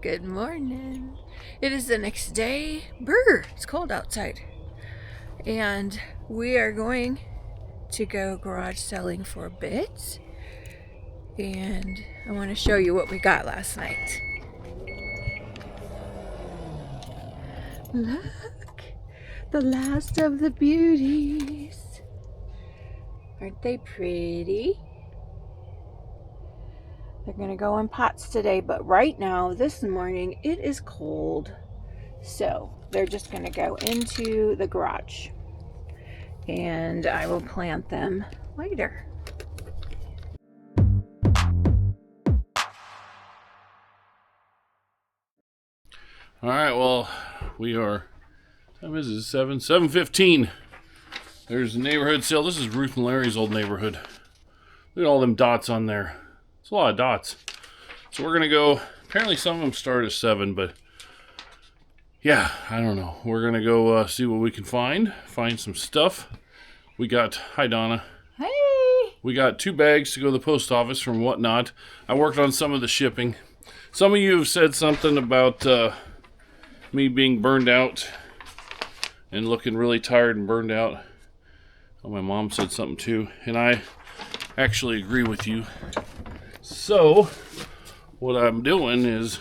Good morning. It is the next day. Brr, it's cold outside. And we are going to go garage selling for a bit. And I want to show you what we got last night. Look, the last of the beauties. Aren't they pretty? They're gonna go in pots today, but right now, this morning, it is cold. So they're just gonna go into the garage and I will plant them later. All right, well, we are, time is it, 7:15. There's the neighborhood sale. This is Ruth and Larry's old neighborhood. Look at all them dots on there. It's a lot of dots. So we're going to go, apparently some of them start at 7, but yeah, I don't know. We're going to go see what we can find some stuff. We got, hi Donna. Hey! We got 2 bags to go to the post office from Whatnot. I worked on some of the shipping. Some of you have said something about me being burned out and looking really tired and burned out. Oh, my mom said something too, and I actually agree with you. So what I'm doing is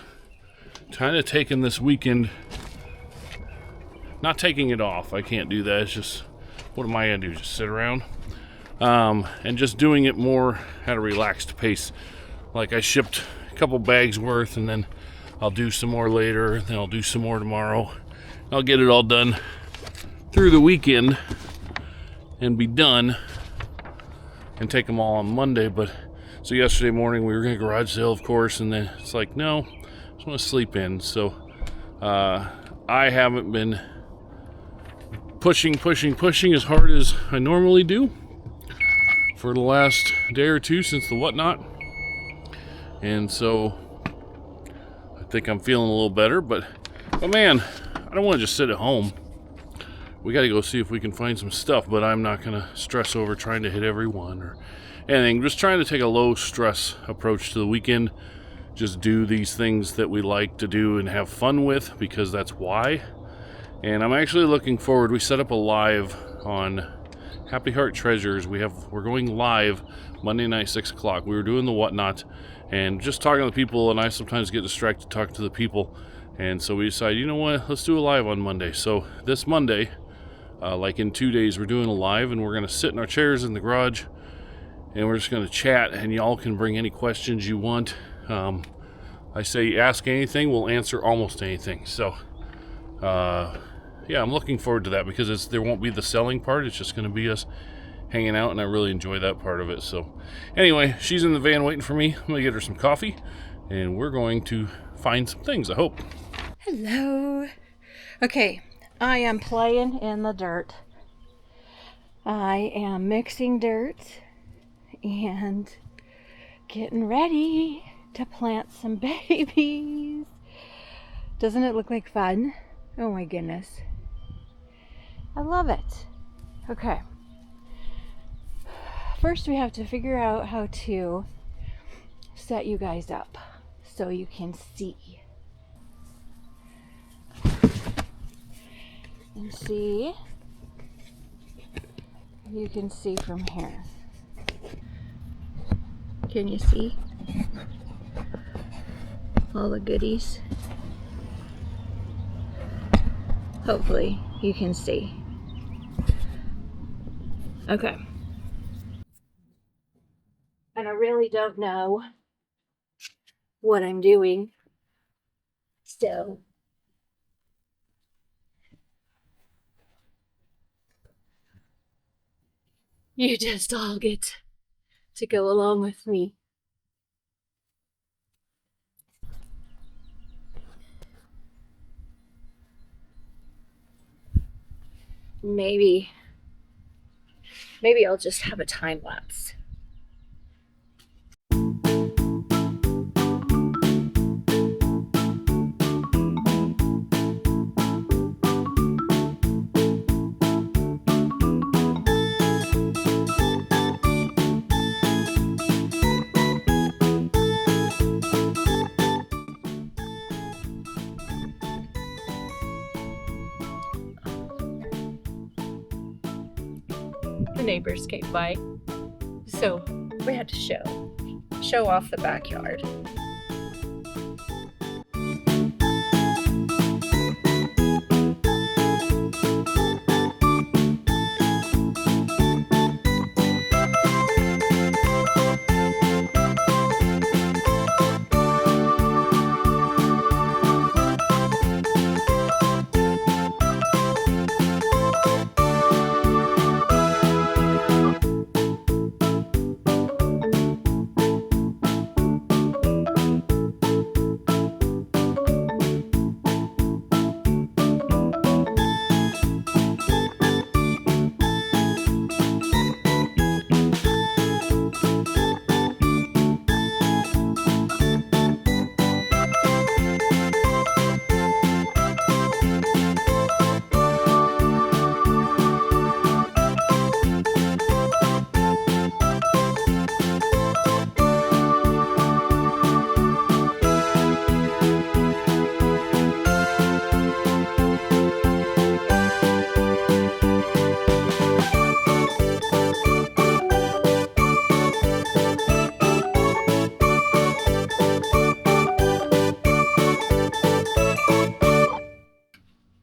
kind of taking this weekend, not taking it off. I can't do that. It's just, what am I gonna do? Just sit around? And just doing it more at a relaxed pace. Like I shipped a couple bags worth, and then I'll do some more later, then I'll do some more tomorrow. I'll get it all done through the weekend and be done and take them all on Monday. But so yesterday morning we were gonna garage sale, of course, and then it's like, no, I just want to sleep in. So I haven't been pushing as hard as I normally do for the last day or two since the Whatnot, and so I think I'm feeling a little better. But man, I don't want to just sit at home. We got to go see if we can find some stuff, but I'm not going to stress over trying to hit every one or anything. Just trying to take a low stress approach to the weekend. Just do these things that we like to do and have fun with, because that's why. And I'm actually looking forward. We set up a live on Happy Heart Treasures. We're going live Monday night, 6 o'clock. We were doing the Whatnot and just talking to the people, and I sometimes get distracted talking to the people. And so we decided, you know what, let's do a live on Monday. So this Monday, like in 2 days, we're doing a live, and we're going to sit in our chairs in the garage, and we're just going to chat, and y'all can bring any questions you want. I say ask anything, we'll answer almost anything. So yeah, I'm looking forward to that, because there won't be the selling part. It's just going to be us hanging out, and I really enjoy that part of it. So anyway, she's in the van waiting for me. I'm going to get her some coffee, and we're going to find some things, I hope. Hello. Okay, I am playing in the dirt. I am mixing dirt and getting ready to plant some babies. Doesn't it look like fun? Oh my goodness. I love it. Okay. First we have to figure out how to set you guys up so you can see. And see. You can see from here. Can you see all the goodies? Hopefully you can see. Okay. And I really don't know what I'm doing. So you just all get to go along with me. Maybe I'll just have a time lapse. the neighbors came by. So we had to show off the backyard.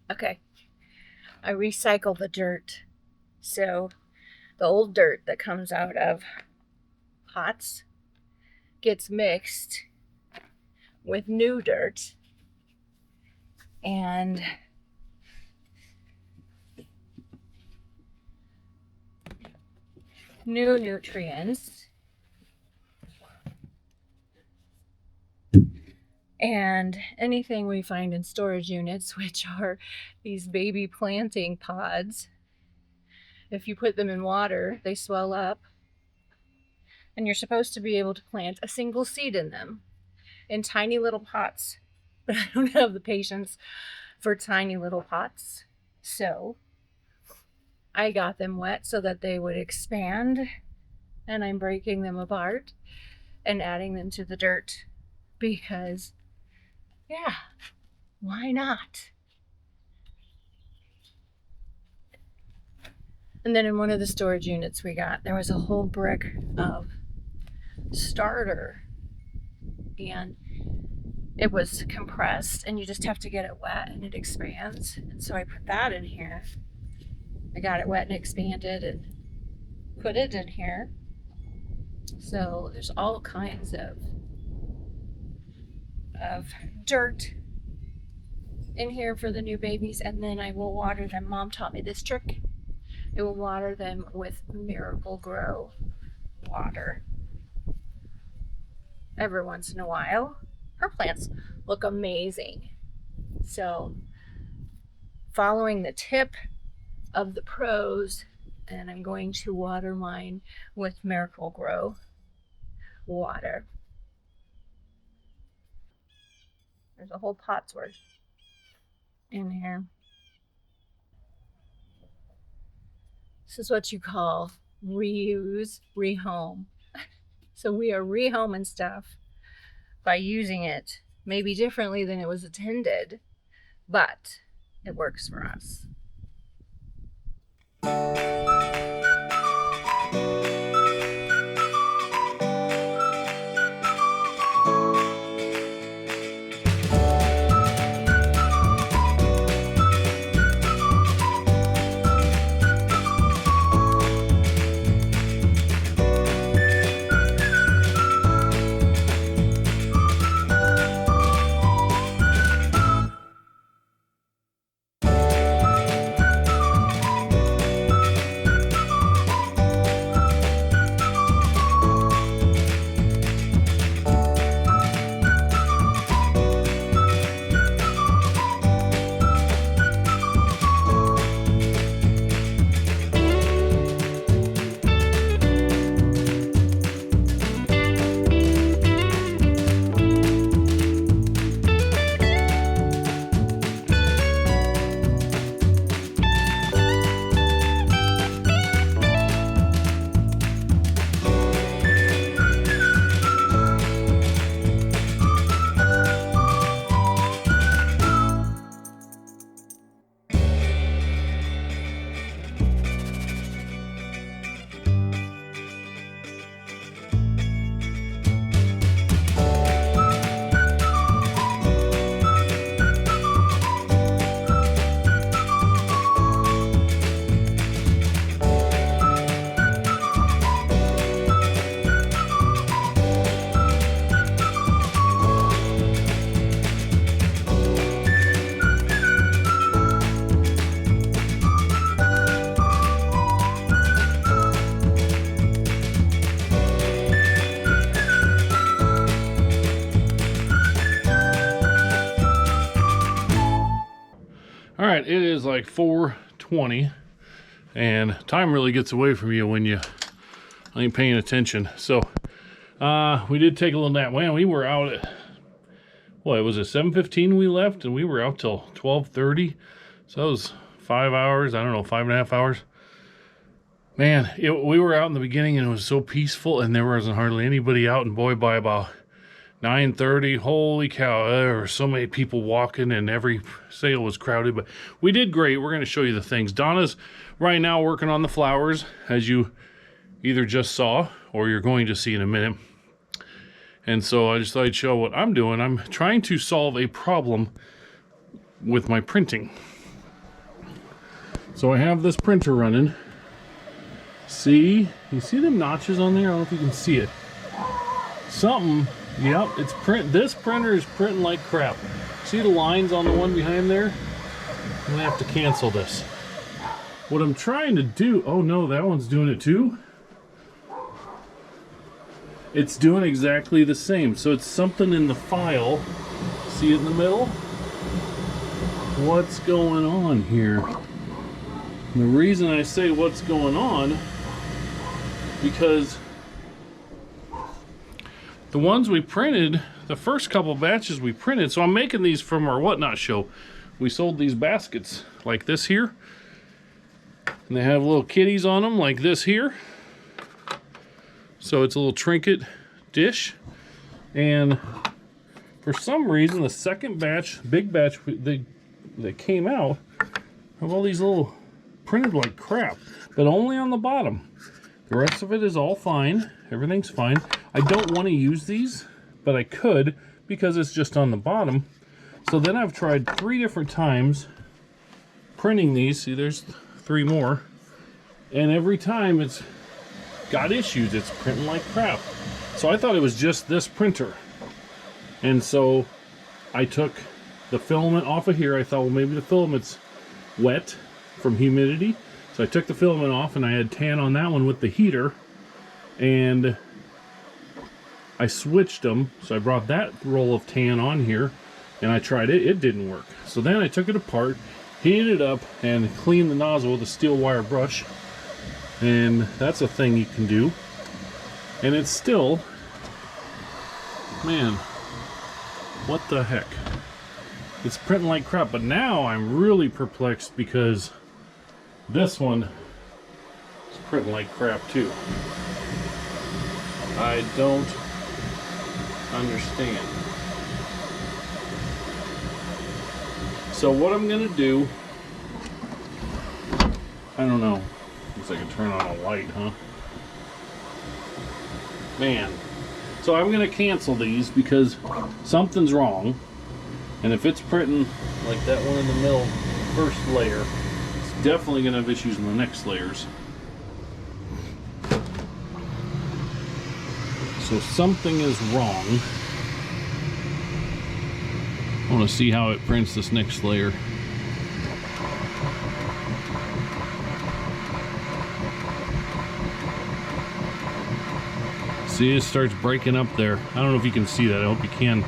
Okay, I recycle the dirt. So the old dirt that comes out of pots gets mixed with new dirt and new nutrients and anything we find in storage units, which are these baby planting pods. If you put them in water, they swell up, and you're supposed to be able to plant a single seed in them in tiny little pots. But I don't have the patience for tiny little pots, so I got them wet so that they would expand, and I'm breaking them apart and adding them to the dirt because, yeah, why not? And then in one of the storage units we got, there was a whole brick of starter, and it was compressed, and you just have to get it wet and it expands. And so I put that in here. I got it wet and expanded and put it in here. So there's all kinds of dirt in here for the new babies, and then I will water them. Mom taught me this trick. I will water them with Miracle Grow water every once in a while. Her plants look amazing. So following the tip of the pros, and I'm going to water mine with Miracle Grow water. There's a whole pot's worth in here. This is what you call reuse, rehome. So we are rehoming stuff by using it maybe differently than it was intended, but it works for us. right, it is like 4:20, and time really gets away from you when you ain't paying attention. So we did take a little nap. Man, we were out at, what was it, 7:15 we left, and we were out till 12:30. So that was 5 hours. I don't know, 5.5 hours. Man, we were out in the beginning, and it was so peaceful, and there wasn't hardly anybody out. And boy, by about 9:30, holy cow, there were so many people walking, and every sale was crowded. But we did great. We're going to show you the things. Donna's right now working on the flowers, as you either just saw or you're going to see in a minute. And so I just thought I'd show what I'm doing. I'm trying to solve a problem with my printing. So I have this printer running. See? You see them notches on there? I don't know if you can see it. Something, yep, it's print. This printer is printing like crap. See the lines on the one behind there? I'm gonna have to cancel this. What I'm trying to do, oh no, that one's doing it too? It's doing exactly the same. So it's something in the file. See it in the middle? What's going on here? And the reason I say what's going on, because the ones we printed, the first couple batches we printed, so I'm making these from our Whatnot show. We sold these baskets like this here, and they have little kitties on them like this here. So it's a little trinket dish, and for some reason the second batch, big batch that came out, have all these little printed like crap, but only on the bottom. The rest of it is all fine. Everything's fine. I don't want to use these, but I could because it's just on the bottom. So then I've tried 3 different times printing these. See, there's 3 more. And every time it's got issues. It's printing like crap. So I thought it was just this printer. And so I took the filament off of here. I thought, well, maybe the filament's wet from humidity. So I took the filament off, and I had tan on that one with the heater, and I switched them. So I brought that roll of tan on here, and I tried it. It didn't work. So then I took it apart, heated it up, and cleaned the nozzle with a steel wire brush. And that's a thing you can do. And it's still, man, what the heck? It's printing like crap. But now I'm really perplexed because this one is printing like crap too. I don't understand. So what I'm gonna do, I don't know. Looks like I can turn on a light, huh? Man. So I'm gonna cancel these because something's wrong. And if it's printing like that one in the middle, first layer, definitely going to have issues in the next layers. So something is wrong. I want to see how it prints this next layer. See, it starts breaking up there. I don't know if you can see that. I hope you can.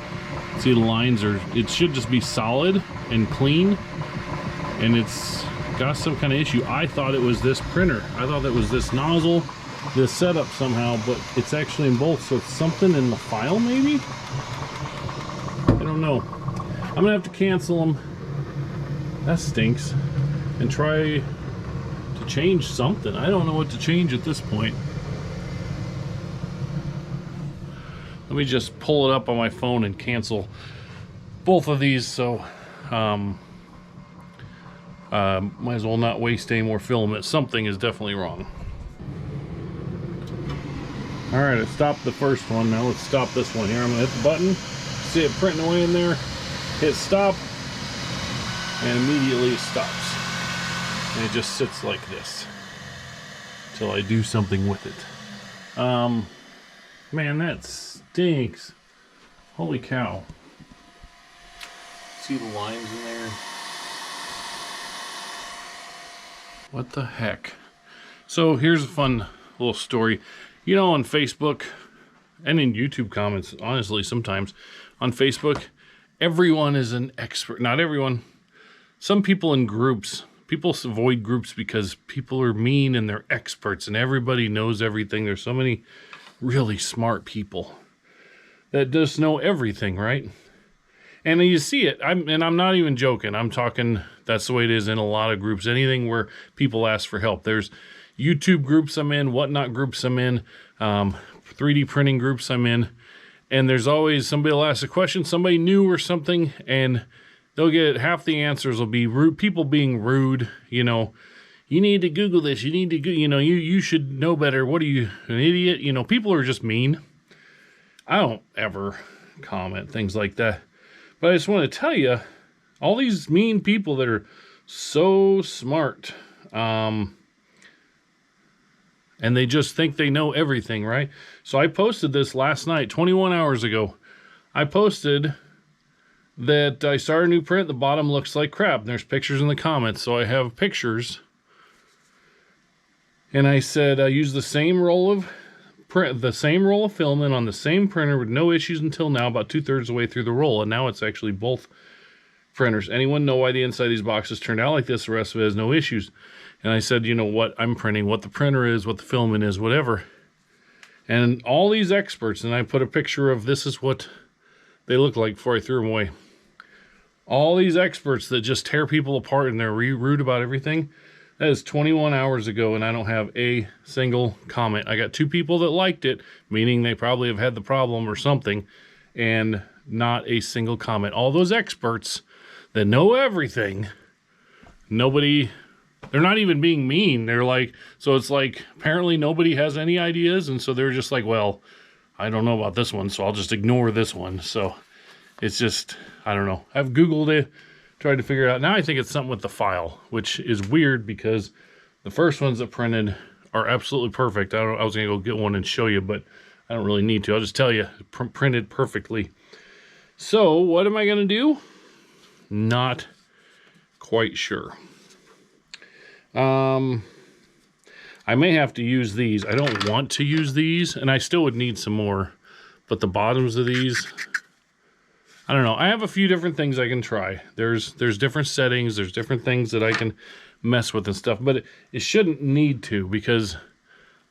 See the lines are, it should just be solid and clean, and it's got some kind of issue. I thought it was this printer. I thought it was this nozzle, this setup somehow, but it's actually in both. So it's something in the file maybe? I don't know. I'm gonna have to cancel them. That stinks. And try to change something. I don't know what to change at this point. Let me just pull it up on my phone and cancel both of these, so might as well not waste any more filament. Something is definitely wrong. Alright, I stopped the first one. Now let's stop this one here. I'm going to hit the button. See it printing away in there. Hit stop. And immediately it stops. And it just sits like this until I do something with it. Man, that stinks. Holy cow. See the lines in there? What the heck? So here's a fun little story. You know, on Facebook and in YouTube comments, honestly, sometimes on Facebook, everyone is an expert. Not everyone. some people in groups, people avoid groups because people are mean and they're experts and everybody knows everything. There's so many really smart people that just know everything, right? And you see it. I'm not even joking. I'm talking, that's the way it is in a lot of groups. Anything where people ask for help. There's YouTube groups I'm in, whatnot groups I'm in, 3D printing groups I'm in. And there's always somebody will ask a question, somebody new or something, and they'll get half the answers will be rude, people being rude, you know. You need to Google this. You need to, you should know better. What are you, an idiot? You know, people are just mean. I don't ever comment things like that. But I just want to tell you, all these mean people that are so smart, and they just think they know everything, right? So I posted this last night, 21 hours ago. I posted that I started a new print. The bottom looks like crap. And there's pictures in the comments. So I have pictures. And I said I used the same roll of filament on the same printer with no issues until now, about 2/3 of the way through the roll. And now it's actually both printers. Anyone know why the inside of these boxes turned out like this? The rest of it has no issues. And I said, you know what I'm printing, what the printer is, what the filament is, whatever. And all these experts, and I put a picture of this is what they look like before I threw them away. All these experts that just tear people apart and they're rude about everything. That is 21 hours ago, and I don't have a single comment. I got 2 people that liked it, meaning they probably have had the problem or something, and not a single comment. All those experts that know everything, they're not even being mean. They're like, so it's like, apparently nobody has any ideas, and so they're just like, well, I don't know about this one, so I'll just ignore this one. So it's just, I don't know. I've Googled it, tried to figure it out. Now I think it's something with the file, which is weird because the first ones that printed are absolutely perfect. I was going to go get one and show you, but I don't really need to. I'll just tell you, printed perfectly. So what am I going to do? Not quite sure. I may have to use these. I don't want to use these, and I still would need some more. But the bottoms of these, I don't know. I have a few different things I can try. There's different settings. There's different things that I can mess with and stuff. But it shouldn't need to because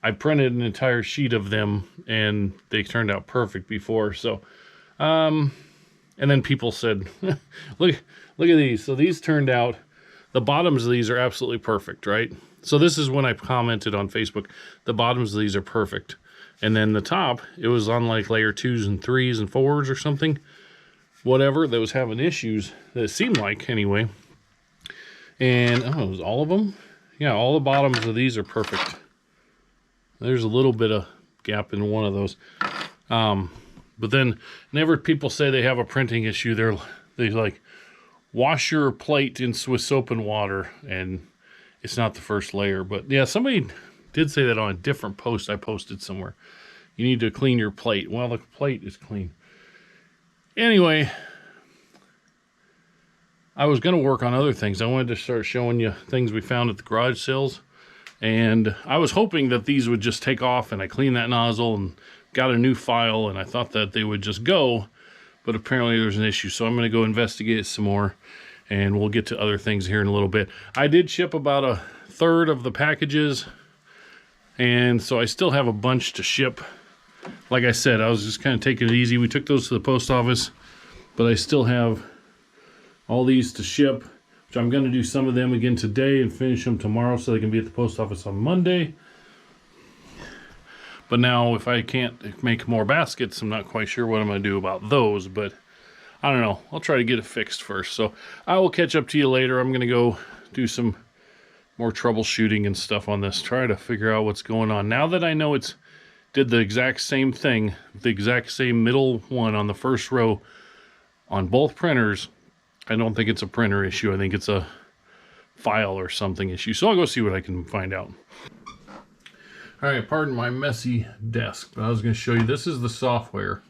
I printed an entire sheet of them and they turned out perfect before. So, and then people said, look at these. So these turned out, the bottoms of these are absolutely perfect, right? So this is when I commented on Facebook. The bottoms of these are perfect. And then the top, it was on like layer 2s and 3s and 4s or something. Whatever, that was having issues, that it seemed like, anyway. And, oh, it was all of them? Yeah, all the bottoms of these are perfect. There's a little bit of gap in one of those. But then, whenever people say they have a printing issue, they like, wash your plate with soap and water, and it's not the first layer. But, yeah, somebody did say that on a different post I posted somewhere. You need to clean your plate. Well, the plate is clean. Anyway, I was going to work on other things. I wanted to start showing you things we found at the garage sales. And I was hoping that these would just take off, and I cleaned that nozzle and got a new file, and I thought that they would just go. But apparently there's an issue, so I'm going to go investigate some more, and we'll get to other things here in a little bit. I did ship about 1/3 of the packages, and so I still have a bunch to ship. Like I said, I was just kind of taking it easy. We took those to the post office, but I still have all these to ship, which I'm going to do some of them again today and finish them tomorrow so they can be at the post office on Monday. But now if I can't make more baskets, I'm not quite sure what I'm going to do about those, but I don't know. I'll try to get it fixed first. So I will catch up to you later. I'm going to go do some more troubleshooting and stuff on this, try to figure out what's going on. Now that I know it's did the exact same thing, the exact same middle one on the first row on both printers, I don't think it's a printer issue. I think it's a file or something issue. So I'll go see what I can find out. All right, pardon my messy desk, but I was going to show you, this is the software.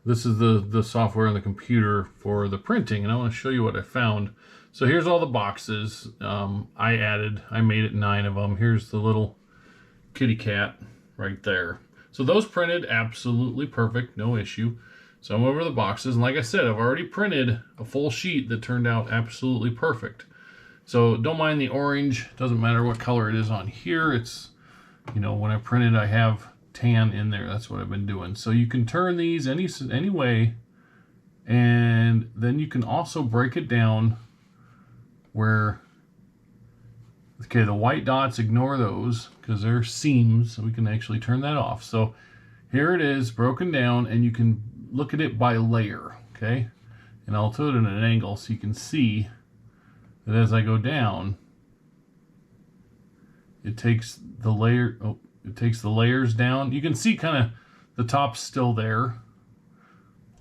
This is the software on the computer for the printing, and I want to show you what I found. So here's all the boxes I made it 9 of them. Here's the little kitty cat right there. So those printed absolutely perfect, no issue. So I'm over the boxes, and like I said, I've already printed a full sheet that turned out absolutely perfect. So don't mind the orange. Doesn't matter what color it is on here. It's, you know, when I printed, I have tan in there. That's what I've been doing. So you can turn these any way, and then you can also break it down where, okay, the white dots, ignore those because they're seams, so we can actually turn that off. So here it is broken down, and you can look at it by layer, okay? And I'll do it at an angle so you can see that as I go down, it takes the layers down. You can see kind of the top's still there,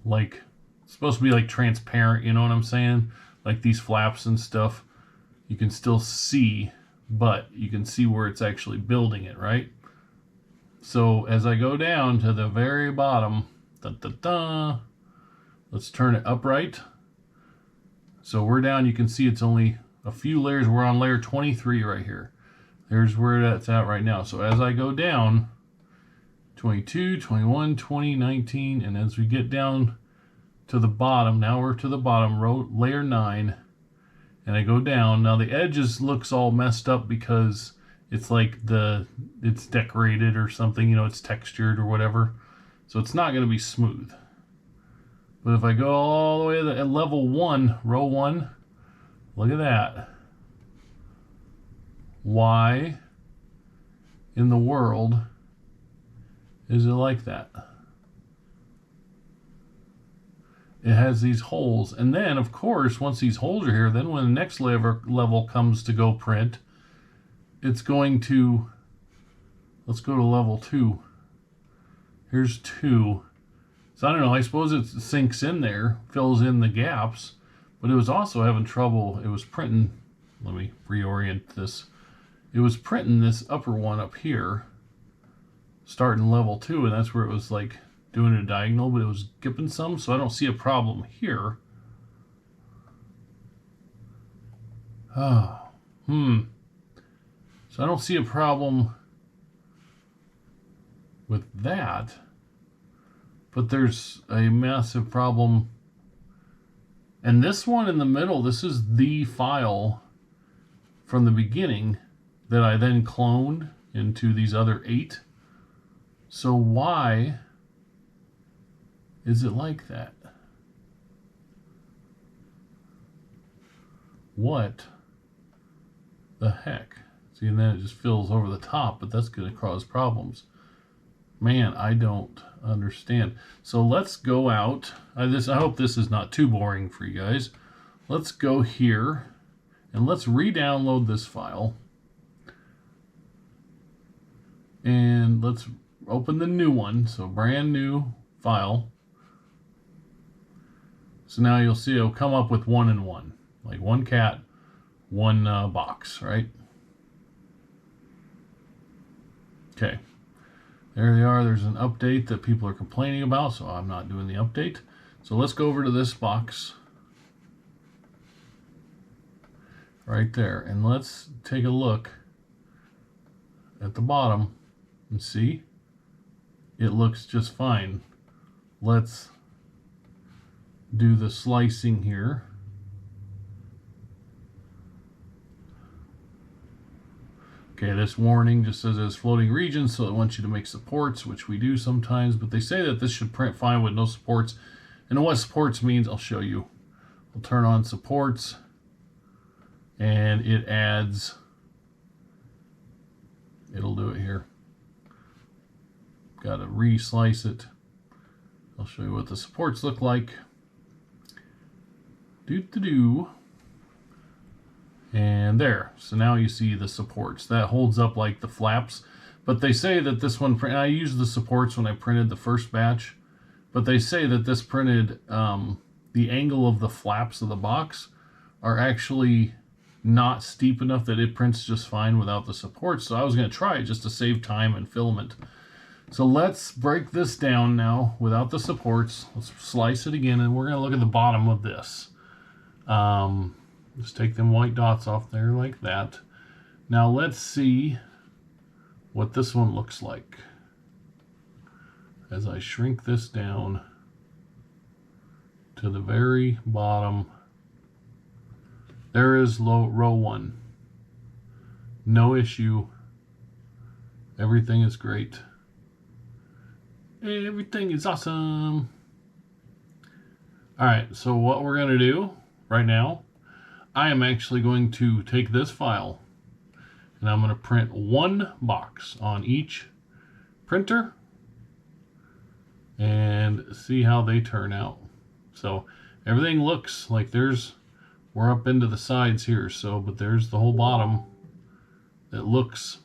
like it's supposed to be like transparent, you know what I'm saying? Like these flaps and stuff, you can still see, but you can see where it's actually building it, right? So as I go down to the very bottom, let's turn it upright. So we're down, you can see it's only a few layers. We're on layer 23 right here. There's where that's at right now. So as I go down, 22, 21, 20, 19, and as we get down to the bottom, now we're to the bottom, layer 9, and I go down. Now the edges looks all messed up because it's like it's decorated or something, you know, it's textured or whatever. So it's not going to be smooth. But if I go all the way to level 1, row 1, look at that. Why in the world is it like that? It has these holes, and then of course once these holes are here, then when the next level comes to go print, it's going to, let's go to level 2. Here's 2. So I don't know, I suppose it sinks in there, fills in the gaps, but it was also having trouble. It was printing, let me reorient this. It was printing this upper one up here, starting level 2, and that's where it was like doing a diagonal, but it was skipping some, so I don't see a problem here. Oh, So I don't see a problem with that, but there's a massive problem. And this one in the middle, this is the file from the beginning that I then cloned into these other 8. So why is it like that? What the heck? See, and then it just fills over the top, but that's going to cause problems. Man, I don't understand. So let's go out. I hope this is not too boring for you guys. Let's go here and let's re-download this file. And let's open the new one. So brand new file. So now you'll see it'll come up with 1 and 1. Like 1 cat, 1 box, right? Okay. There they are. There's an update that people are complaining about, so I'm not doing the update. So let's go over to this box right there, and let's take a look at the bottom and see. It looks just fine. Let's do the slicing here. Okay, this warning just says it's floating regions, so it wants you to make supports, which we do sometimes, but they say that this should print fine with no supports. And what supports means, I'll show you. We'll turn on supports, and it adds, it'll do it here. Got to re-slice it. I'll show you what the supports look like. And there, so now you see the supports. That holds up like the flaps, but they say that this one, I used the supports when I printed the first batch, but they say that this printed, the angle of the flaps of the box are actually not steep enough that it prints just fine without the supports. So I was going to try it just to save time and filament. So let's break this down now without the supports. Let's slice it again, and we're going to look at the bottom of this. Just take them white dots off there like that. Now let's see what this one looks like. As I shrink this down, to the very bottom. There is row 1. No issue. Everything is great. Everything is awesome. Alright, so what we're going to do right now, I am actually going to take this file and I'm going to print 1 box on each printer and see how they turn out. So everything looks like we're up into the sides here, but there's the whole bottom that looks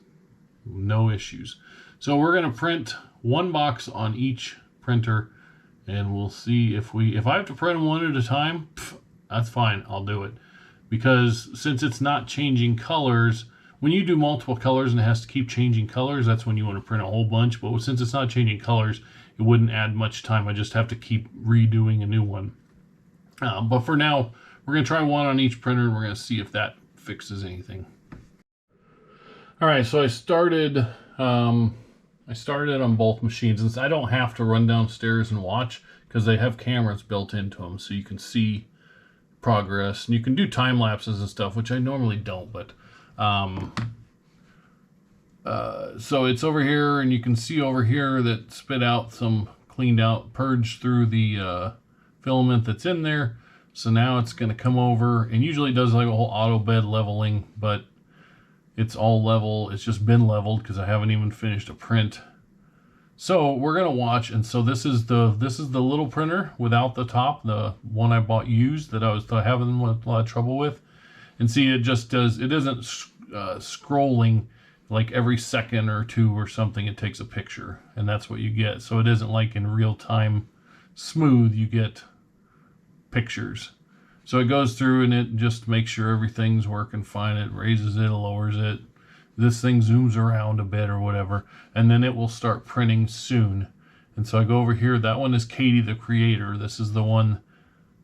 no issues. So we're going to print 1 box on each printer, and we'll see if I have to print them one at a time, that's fine, I'll do it. Because since it's not changing colors, when you do multiple colors and it has to keep changing colors, that's when you want to print a whole bunch. But since it's not changing colors, it wouldn't add much time. I just have to keep redoing a new one. But for now, we're going to try 1 on each printer, and we're going to see if that fixes anything. All right, so I started on both machines, and I don't have to run downstairs and watch because they have cameras built into them, so you can see progress, and you can do time lapses and stuff, which I normally don't. But so it's over here, and you can see over here that spit out some cleaned out purge through the filament that's in there. So now it's going to come over, and usually it does like a whole auto bed leveling, but it's all level. It's just been leveled because I haven't even finished a print. So we're going to watch, and so this is the little printer without the top, the one I bought used that I was having a lot of trouble with. And see, it just does, it isn't scrolling like every second or two or something. It takes a picture, and that's what you get. So it isn't like in real time smooth, you get pictures. So it goes through and it just makes sure everything's working fine. It raises it, lowers it. This thing zooms around a bit or whatever, and then it will start printing soon. And so I go over here. That one is Katie, the creator. This is the one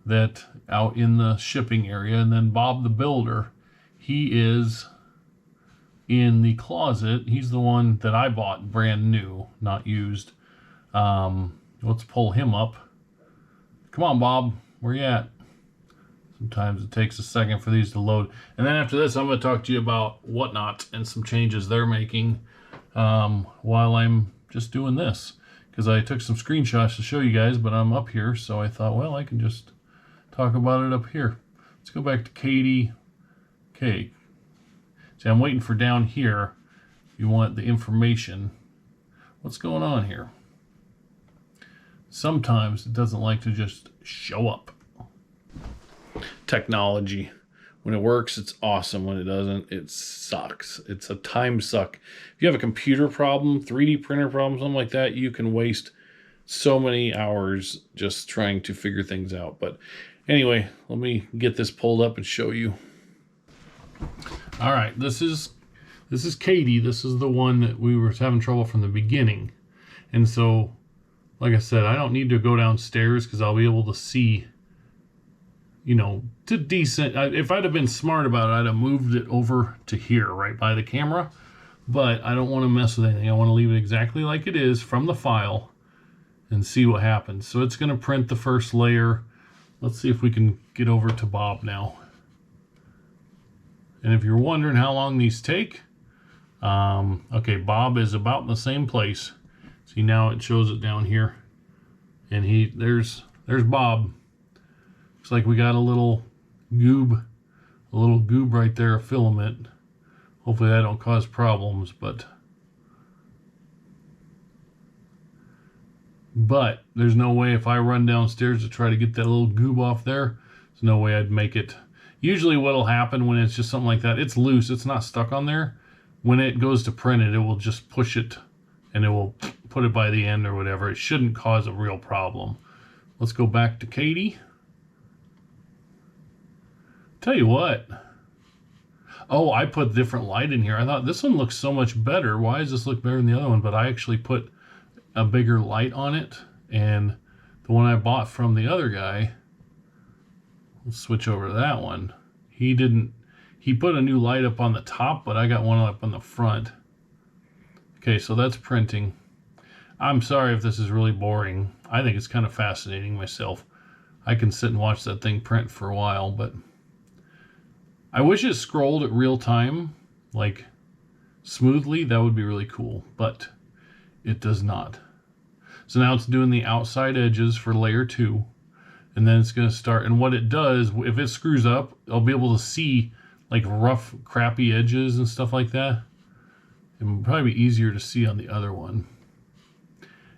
that out in the shipping area. And then Bob, the builder, he is in the closet. He's the one that I bought brand new, not used. Let's pull him up. Come on, Bob. Where you at? Sometimes it takes a second for these to load. And then after this, I'm going to talk to you about Whatnot and some changes they're making while I'm just doing this. Because I took some screenshots to show you guys, but I'm up here, so I thought, well, I can just talk about it up here. Let's go back to Katie. Okay. See, I'm waiting for down here. You want the information. What's going on here? Sometimes it doesn't like to just show up. Technology. When it works, it's awesome. When it doesn't, it sucks. It's a time suck. If you have a computer problem, 3D printer problem, something like that, you can waste so many hours just trying to figure things out. But anyway, let me get this pulled up and show you. All right, this is Katie. This is the one that we were having trouble from the beginning. And so, like I said, I don't need to go downstairs because I'll be able to see, you know, to decent. If I'd have been smart about it, I'd have moved it over to here, right by the camera. But I don't want to mess with anything. I want to leave it exactly like it is from the file and see what happens. So it's going to print the first layer. Let's see if we can get over to Bob now. And if you're wondering how long these take, okay, Bob is about in the same place. See, now it shows it down here. And there's Bob. Looks like we got a little goob right there, a filament. Hopefully that don't cause problems, but there's no way if I run downstairs to try to get that little goob off there, there's no way I'd make it. Usually what'll happen when it's just something like that, it's loose, it's not stuck on there. When it goes to print it, it will just push it and it will put it by the end or whatever. It shouldn't cause a real problem. Let's go back to Katie. Tell you what. Oh, I put different light in here. I thought this one looks so much better. Why does this look better than the other one? But I actually put a bigger light on it. And the one I bought from the other guy, let's switch over to that one. He put a new light up on the top, but I got one up on the front. Okay, so that's printing. I'm sorry if this is really boring. I think it's kind of fascinating myself. I can sit and watch that thing print for a while, but I wish it scrolled at real time, like smoothly. That would be really cool, but it does not. So now it's doing the outside edges for layer 2, and then it's going to start. And what it does, if it screws up, I'll be able to see like rough, crappy edges and stuff like that. It would probably be easier to see on the other one.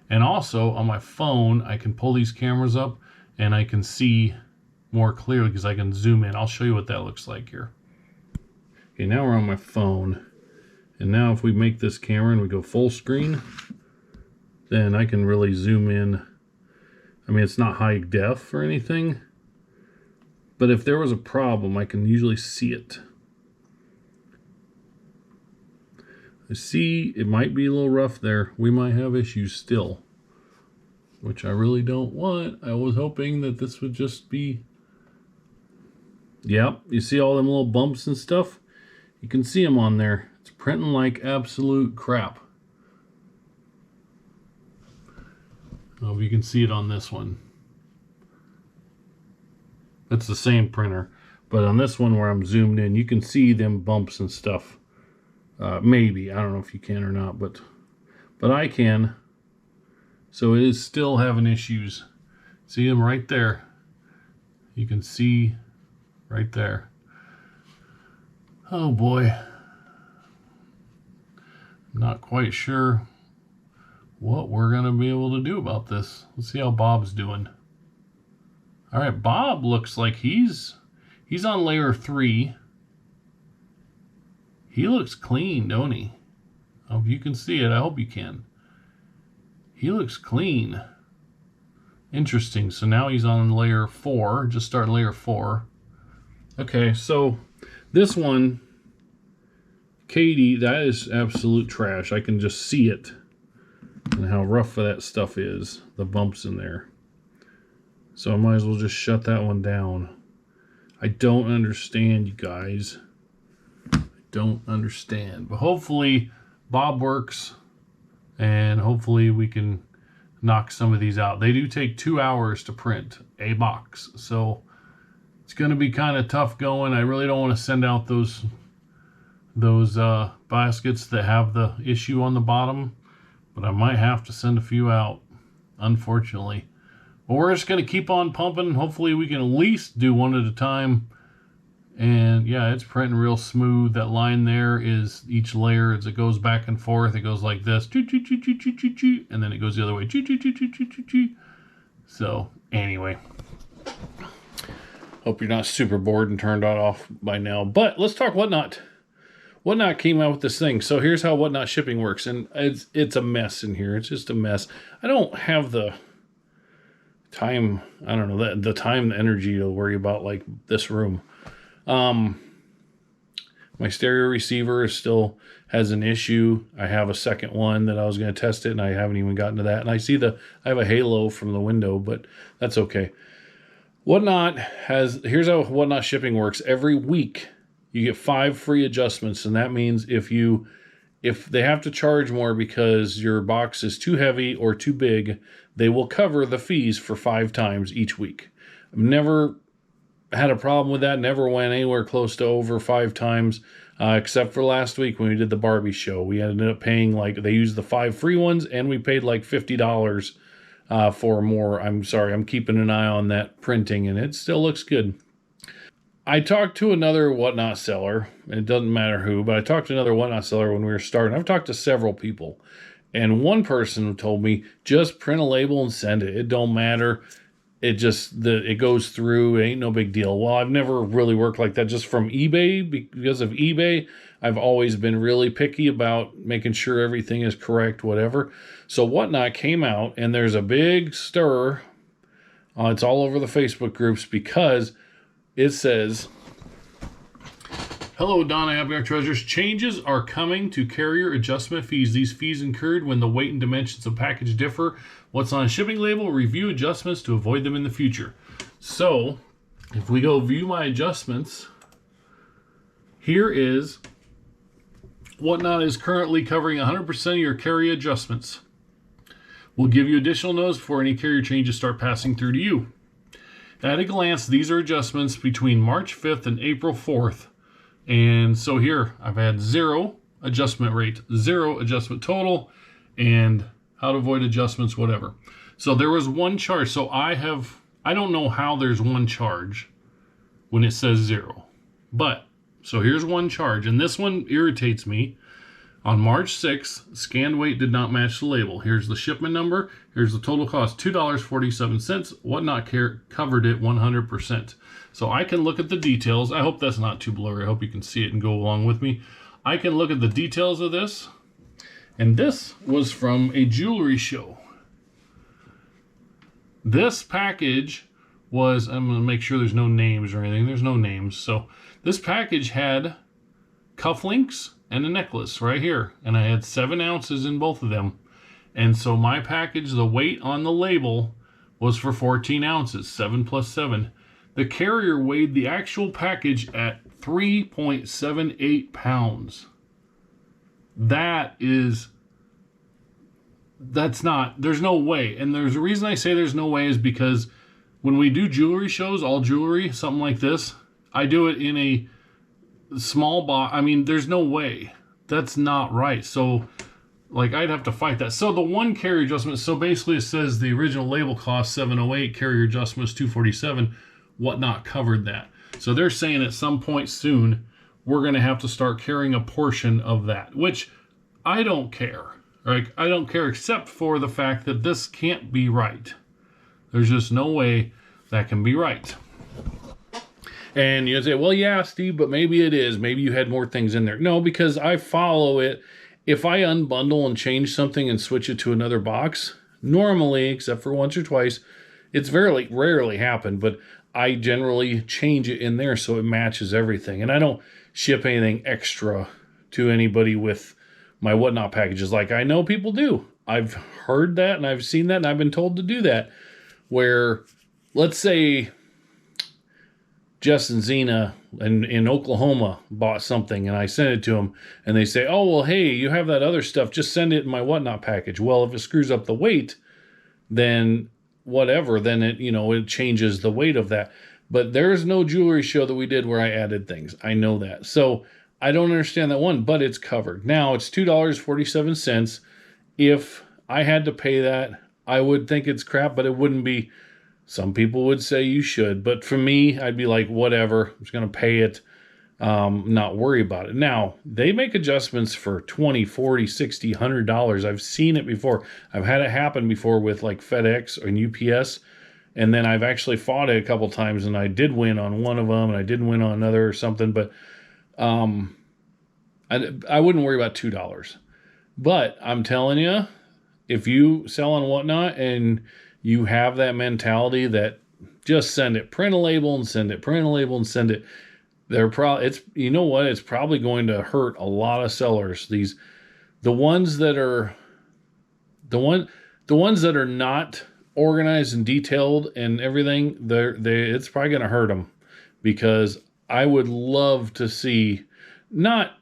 And also on my phone, I can pull these cameras up and I can see more clearly because I can zoom in. I'll show you what that looks like here. Okay, now we're on my phone. And now if we make this camera and we go full screen, then I can really zoom in. I mean, it's not high def or anything, but if there was a problem, I can usually see it. I see it might be a little rough there. We might have issues still, which I really don't want. I was hoping that this would just be... Yep, you see all them little bumps and stuff? You can see them on there. It's printing like absolute crap. I hope you can see it on this one. It's the same printer, but on this one where I'm zoomed in, you can see them bumps and stuff. Maybe, I don't know if you can or not, but I can. So it is still having issues. See them right there. You can see right there. Oh boy. I'm not quite sure what we're going to be able to do about this. Let's see how Bob's doing. All right, Bob looks like he's on layer 3. He looks clean, don't he? I hope you can see it. I hope you can. He looks clean. Interesting. So now he's on layer 4. Just start layer 4. Okay, so this one, Katie, that is absolute trash. I can just see it and how rough that stuff is, the bumps in there. So I might as well just shut that one down. I don't understand, you guys. Don't understand, but hopefully Bob works and hopefully we can knock some of these out. They do take 2 hours to print a box, so it's going to be kind of tough going. I really don't want to send out those baskets that have the issue on the bottom, but I might have to send a few out, unfortunately. But we're just going to keep on pumping. Hopefully we can at least do one at a time. And yeah, it's printing real smooth. That line there is each layer as it goes back and forth. It goes like this, and then it goes the other way. So anyway, hope you're not super bored and turned off by now. But let's talk Whatnot. Whatnot came out with this thing. So here's how Whatnot shipping works, and it's a mess in here. It's just a mess. I don't have the time. I don't know the time, the energy to worry about like this room. My stereo receiver still has an issue. I have a second one that I was going to test it, and I haven't even gotten to that. And I have a halo from the window, but that's okay. Here's how Whatnot shipping works. Every week you get 5 free adjustments, and that means if they have to charge more because your box is too heavy or too big, they will cover the fees for 5 times each week. I've never had a problem with that. Never went anywhere close to over 5 times, except for last week when we did the Barbie show. We ended up paying, like, they used the 5 free ones, and we paid like $50 for more. I'm sorry, I'm keeping an eye on that printing, and it still looks good. I talked to another Whatnot seller, and it doesn't matter who, but I talked to another Whatnot seller when we were starting. I've talked to several people, and one person told me, just print a label and send it. It don't matter. It goes through. It ain't no big deal. Well, I've never really worked like that just from eBay. Because of eBay, I've always been really picky about making sure everything is correct, whatever. So Whatnot came out, and there's a big stir. It's all over the Facebook groups because it says, "Hello, Donna Abgar Treasures. Changes are coming to carrier adjustment fees. These fees incurred when the weight and dimensions of package differ. What's on a shipping label? Review adjustments to avoid them in the future." So, if we go view my adjustments, here is Whatnot is currently covering 100% of your carrier adjustments. We'll give you additional notice before any carrier changes start passing through to you. At a glance, these are adjustments between March 5th and April 4th. And so here, I've had 0 adjustment rate, 0 adjustment total, and how to avoid adjustments, whatever. So there was one charge. So I don't know how there's one charge when it says 0. But, so here's one charge. And this one irritates me. On March 6th, scanned weight did not match the label. Here's the shipment number. Here's the total cost, $2.47. Whatnot covered it 100%. So I can look at the details. I hope that's not too blurry. I hope you can see it and go along with me. I can look at the details of this. And this was from a jewelry show. This package was, I'm going to make sure there's no names or anything. There's no names. So this package had cufflinks and a necklace right here. And I had 7 ounces in both of them. And so my package, the weight on the label was for 14 ounces, 7 plus 7. The carrier weighed the actual package at 3.78 pounds. That's not, there's no way. And there's a reason I say there's no way is because when we do jewelry shows, all jewelry, something like this, I do it in a small box. I mean, there's no way. That's not right. So, like, I'd have to fight that. So the one carrier adjustment, so basically it says the original label cost $708, carrier adjustment is $247, whatnot covered that. So they're saying at some point soon, we're going to have to start carrying a portion of that, which I don't care. Right? I don't care except for the fact that this can't be right. There's just no way that can be right. And you say, well, yeah, Steve, but maybe it is. Maybe you had more things in there. No, because I follow it. If I unbundle and change something and switch it to another box, normally, except for once or twice, it's very rarely happened, but I generally change it in there so it matches everything. And I don't ship anything extra to anybody with my whatnot packages like I know people do. I've heard that and I've seen that and I've been told to do that. Where, let's say, Jess and Zena in Oklahoma bought something and I sent it to them and they say, oh, well, hey, you have that other stuff. Just send it in my whatnot package. Well, if it screws up the weight, then whatever, then it changes the weight of that. But there's no jewelry show that we did where I added things. I know that. So I don't understand that one, but it's covered. Now it's $2.47. If I had to pay that, I would think it's crap, but it wouldn't be. Some people would say you should, but for me, I'd be like, whatever, I'm just going to pay it, not worry about it. Now, they make adjustments for $20, $40, $60, $100. I've seen it before. I've had it happen before with like FedEx and UPS, and then I've actually fought it a couple times, and I did win on one of them, and I didn't win on another or something, but I wouldn't worry about $2. But I'm telling you, if you sell on whatnot and you have that mentality that just send it, print a label and send it, print a label and send it. You know what? It's probably going to hurt a lot of sellers. The ones that are not organized and detailed and everything, it's probably going to hurt them, because I would love to see, not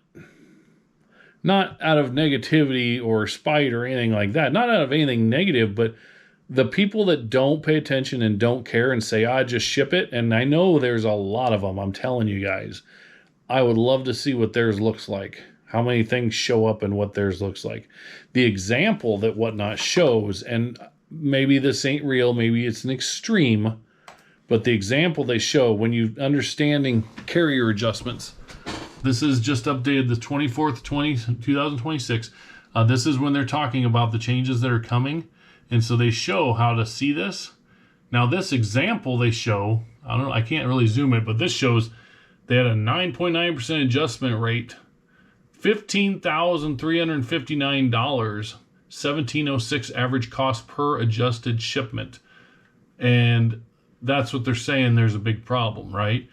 out of negativity or spite or anything like that, not out of anything negative, but the people that don't pay attention and don't care and say, just ship it. And I know there's a lot of them. I'm telling you guys, I would love to see what theirs looks like. How many things show up and what theirs looks like. The example that Whatnot shows, and maybe this ain't real, maybe it's an extreme, but the example they show when you understanding carrier adjustments, this is just updated the 24th, 2026. This is when they're talking about the changes that are coming. And so they show how to see this. Now this example they show, I can't really zoom it, but this shows they had a 9.9% adjustment rate, $15,359, $1,706 average cost per adjusted shipment. And that's what they're saying, there's a big problem, right?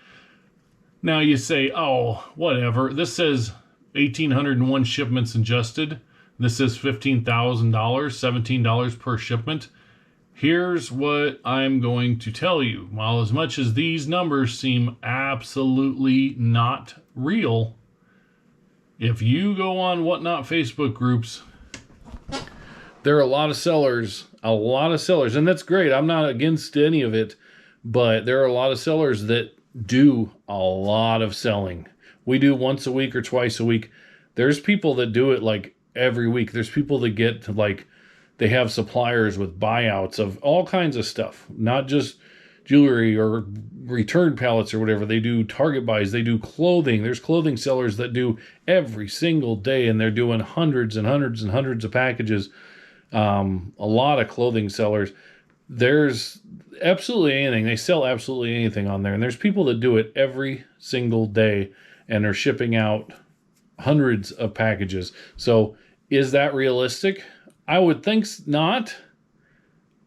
Now you say, oh, whatever. This says 1,801 shipments adjusted. This is $15,000, $17 per shipment. Here's what I'm going to tell you. While as much as these numbers seem absolutely not real, if you go on Whatnot Facebook groups, there are a lot of sellers, and that's great. I'm not against any of it, But there are a lot of sellers that do a lot of selling. We do once a week or twice a week. There's people that do it like every week. There's people that get to like, they have suppliers with buyouts of all kinds of stuff, not just jewelry or return pallets or whatever. They do target buys. They do clothing. There's clothing sellers that do every single day, and they're doing hundreds and hundreds and hundreds of packages. A lot of clothing sellers. There's absolutely anything. They sell absolutely anything on there. And there's people that do it every single day and are shipping out hundreds of packages. So is that realistic? I would think not.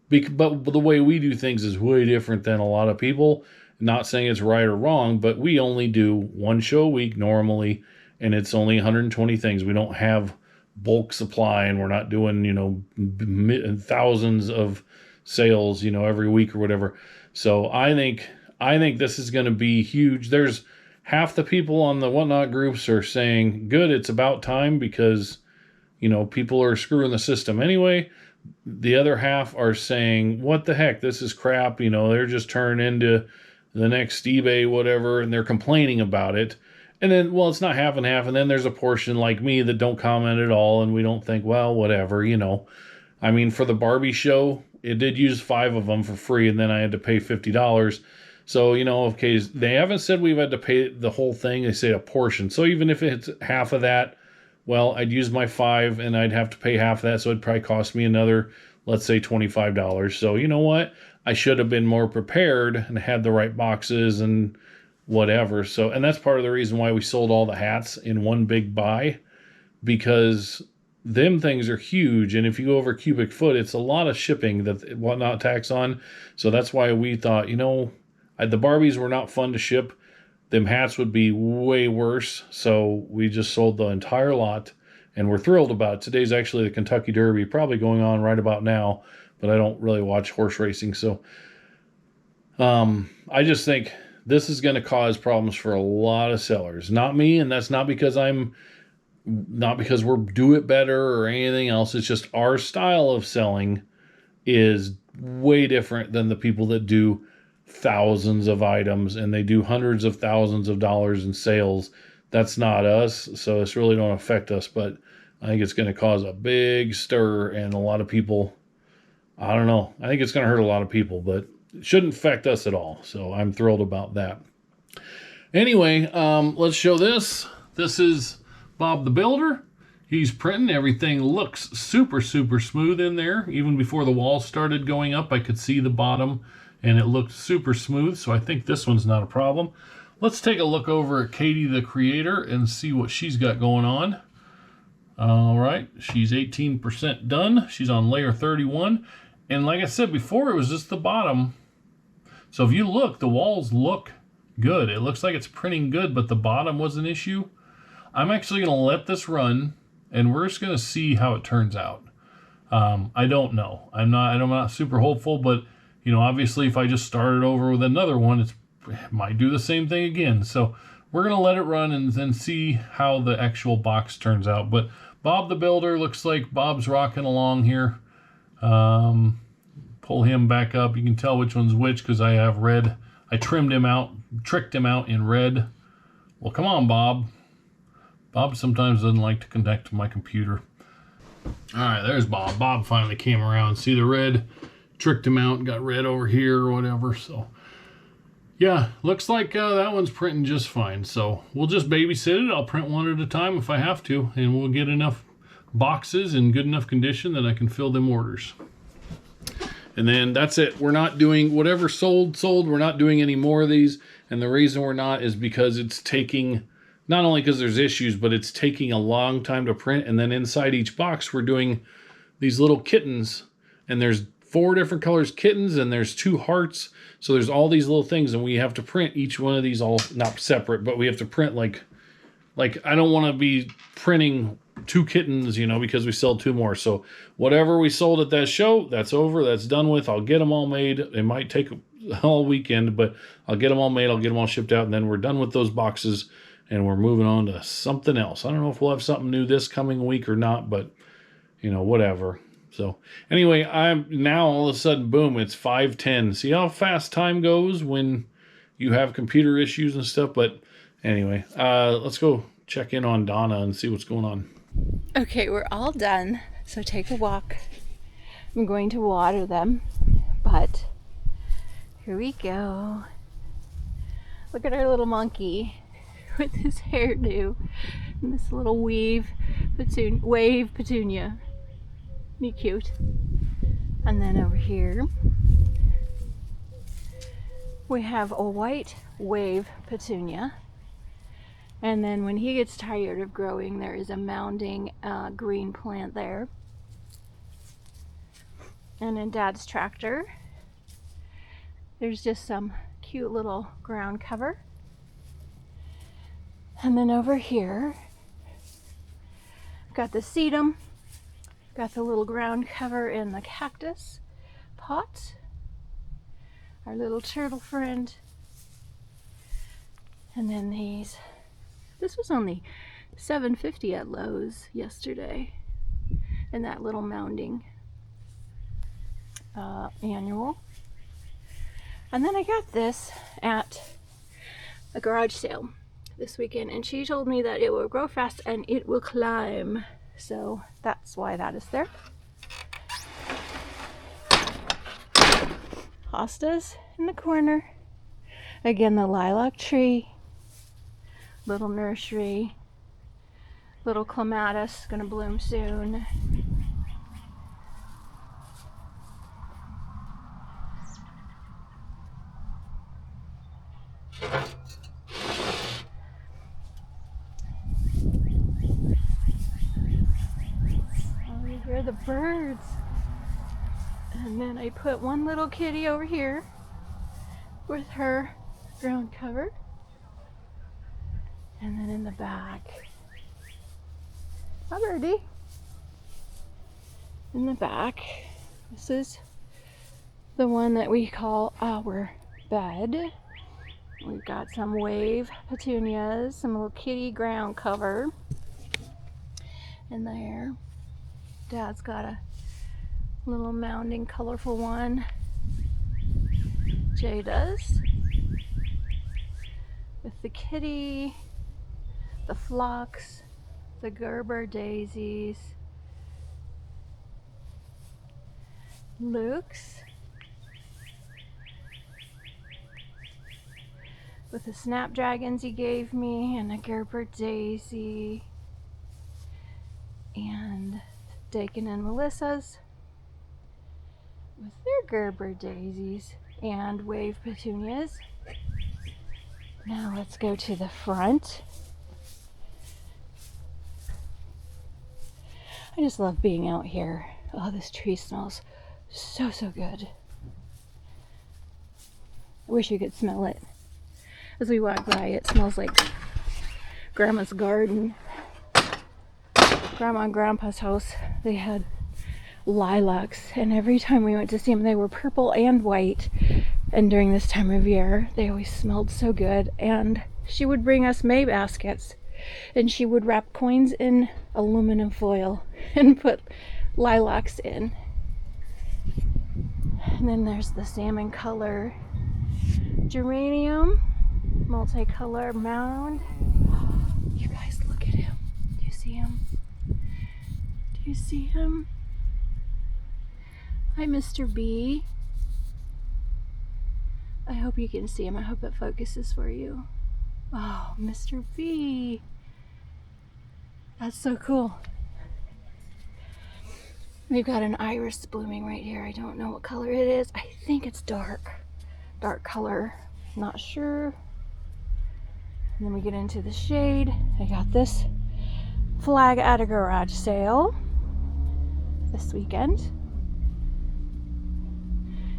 But the way we do things is way different than a lot of people. Not saying it's right or wrong, but we only do one show a week normally, and it's only 120 things. We don't have bulk supply, and we're not doing, thousands of sales, every week or whatever. So I think this is going to be huge. There's half the people on the Whatnot groups are saying, good, it's about time, because, people are screwing the system anyway. The other half are saying, what the heck, this is crap. They're just turning into the next eBay, whatever, and they're complaining about it. And then, well, it's not half and half. And then there's a portion like me that don't comment at all, and we don't think, well, whatever, I mean, for the Barbie show, it did use 5 of them for free, and then I had to pay $50. So, okay, they haven't said we've had to pay the whole thing. They say a portion. So even if it's half of that, well, I'd use my 5 and I'd have to pay half of that. So it'd probably cost me another, let's say $25. So you know what? I should have been more prepared and had the right boxes and whatever. So, and that's part of the reason why we sold all the hats in one big buy, because them things are huge. And if you go over cubic foot, it's a lot of shipping that Whatnot tax on. So that's why we thought, the Barbies were not fun to ship. Them hats would be way worse. So we just sold the entire lot, and we're thrilled about it. Today's actually the Kentucky Derby, probably going on right about now, but I don't really watch horse racing. So I just think this is going to cause problems for a lot of sellers. Not me, and that's not because we're do it better or anything else. It's just our style of selling is way different than the people that do thousands of items and they do hundreds of thousands of dollars in sales. That's not us, so it's really don't affect us, but I think it's going to cause a big stir, and a lot of people, I don't know, I think it's going to hurt a lot of people, but it shouldn't affect us at all. So I'm thrilled about that. Anyway, let's show this. This is Bob the Builder. He's printing. Everything looks super, super smooth in there. Even before the walls started going up, I could see the bottom, and it looked super smooth. So I think this one's not a problem. Let's take a look over at Katie the Creator and see what she's got going on. All right, she's 18% done. She's on layer 31. And like I said before, it was just the bottom. So if you look, the walls look good. It looks like it's printing good, but the bottom was an issue. I'm actually going to let this run, and we're just going to see how it turns out. I don't know. I'm not super hopeful, but obviously if I just started over with another one, it might do the same thing again. So we're going to let it run and then see how the actual box turns out. But Bob the Builder, looks like Bob's rocking along here. Pull him back up. You can tell which one's which because I have red. I trimmed him out, tricked him out in red. Well, come on, Bob. Bob sometimes doesn't like to connect to my computer. All right, there's Bob. Bob finally came around. See the red? Tricked him out, got red over here or whatever. So yeah, looks like that one's printing just fine. So we'll just babysit it. I'll print one at a time if I have to, and we'll get enough boxes in good enough condition that I can fill them orders. And then that's it. We're not doing whatever sold. We're not doing any more of these. And the reason we're not is because it's taking, not only because there's issues, but it's taking a long time to print. And then inside each box, we're doing these little kittens, and there's 4 different colors kittens, and there's 2 hearts. So there's all these little things, and we have to print each one of these all, not separate, but we have to print like I don't want to be printing 2 kittens, because we sell 2 more. So whatever we sold at that show, that's over, that's done with. I'll get them all made. It might take all weekend, but I'll get them all made. I'll get them all shipped out, and then we're done with those boxes, and we're moving on to something else. I don't know if we'll have something new this coming week or not, but whatever. So anyway, I'm now all of a sudden, boom, it's 5:10. See how fast time goes when you have computer issues and stuff. But anyway, let's go check in on Donna and see what's going on. Okay, we're all done. So take a walk. I'm going to water them, but here we go. Look at our little monkey with his hairdo and this little wave petunia. Isn't he cute? And then over here we have a white wave petunia. And then when he gets tired of growing, there is a mounding green plant there. And in Dad's tractor, there's just some cute little ground cover. And then over here, got the sedum, got the little ground cover in the cactus pot, our little turtle friend, and then these. This was only $7.50 at Lowe's yesterday, in that little mounding annual. And then I got this at a garage sale this weekend, and she told me that it will grow fast and it will climb. So that's why that is there. Hostas in the corner. Again, the lilac tree. Little nursery. Little clematis, gonna bloom soon. Oh, you hear the birds. And then I put one little kitty over here with her ground cover. And then in the back, hi birdie. In the back, this is the one that we call our bed. We've got some wave petunias, some little kitty ground cover in there. Dad's got a little mounding colorful one. Jay does. With the kitty, the phlox, the Gerber daisies, Luke's with the snapdragons he gave me, and a Gerber daisy, and Dakin and Melissa's with their Gerber daisies and wave petunias. Now let's go to the front. I just love being out here. Oh, this tree smells so good. I wish you could smell it. As we walk by, it smells like Grandma's garden. Grandma and Grandpa's house, they had lilacs, and every time we went to see them, they were purple and white. And during this time of year, they always smelled so good. And she would bring us May baskets, and she would wrap coins in aluminum foil and put lilacs in. And then there's the salmon color geranium, multicolor mound. You guys, look at him. Do you see him? Do you see him? Hi, Mr. B. I hope you can see him. I hope it focuses for you. Oh, Mr. B. That's so cool. We've got an iris blooming right here. I don't know what color it is. I think it's dark color. Not sure. And then we get into the shade. I got this flag at a garage sale this weekend.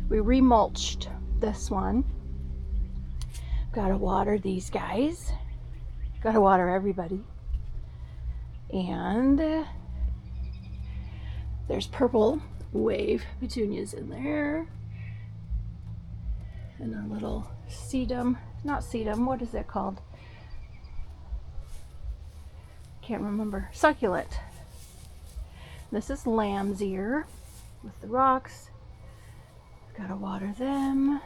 We remulched this one. Gotta water these guys. Gotta water everybody. And there's purple wave petunias in there. And a little sedum, not sedum, what is it called? Can't remember. Succulent. This is lamb's ear. with the rocks. Gotta water them.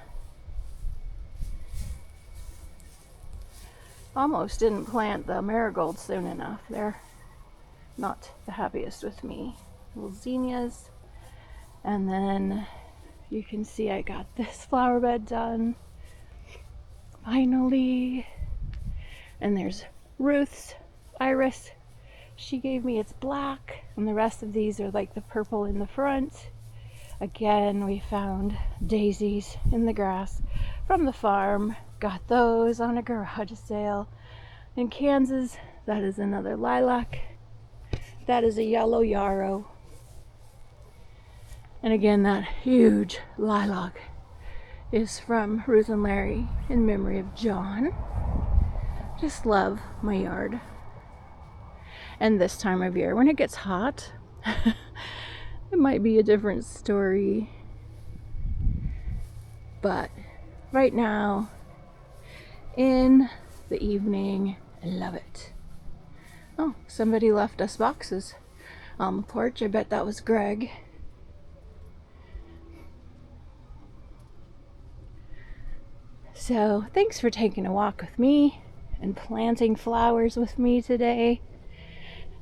Almost didn't plant the marigolds soon enough. They're not the happiest with me. Little zinnias. And then you can see I got this flower bed done. Finally. And there's Ruth's iris. She gave me its black, and the rest of these are like the purple in the front. Again, we found daisies in the grass from the farm. Got those on a garage sale. In Kansas, that is another lilac. That is a yellow yarrow. And again, that huge lilac is from Ruth and Larry in memory of John. Just love my yard. And this time of year, when it gets hot, it might be a different story. But right now, in the evening, I love it. Oh, somebody left us boxes on the porch. I bet that was Greg. So, thanks for taking a walk with me and planting flowers with me today.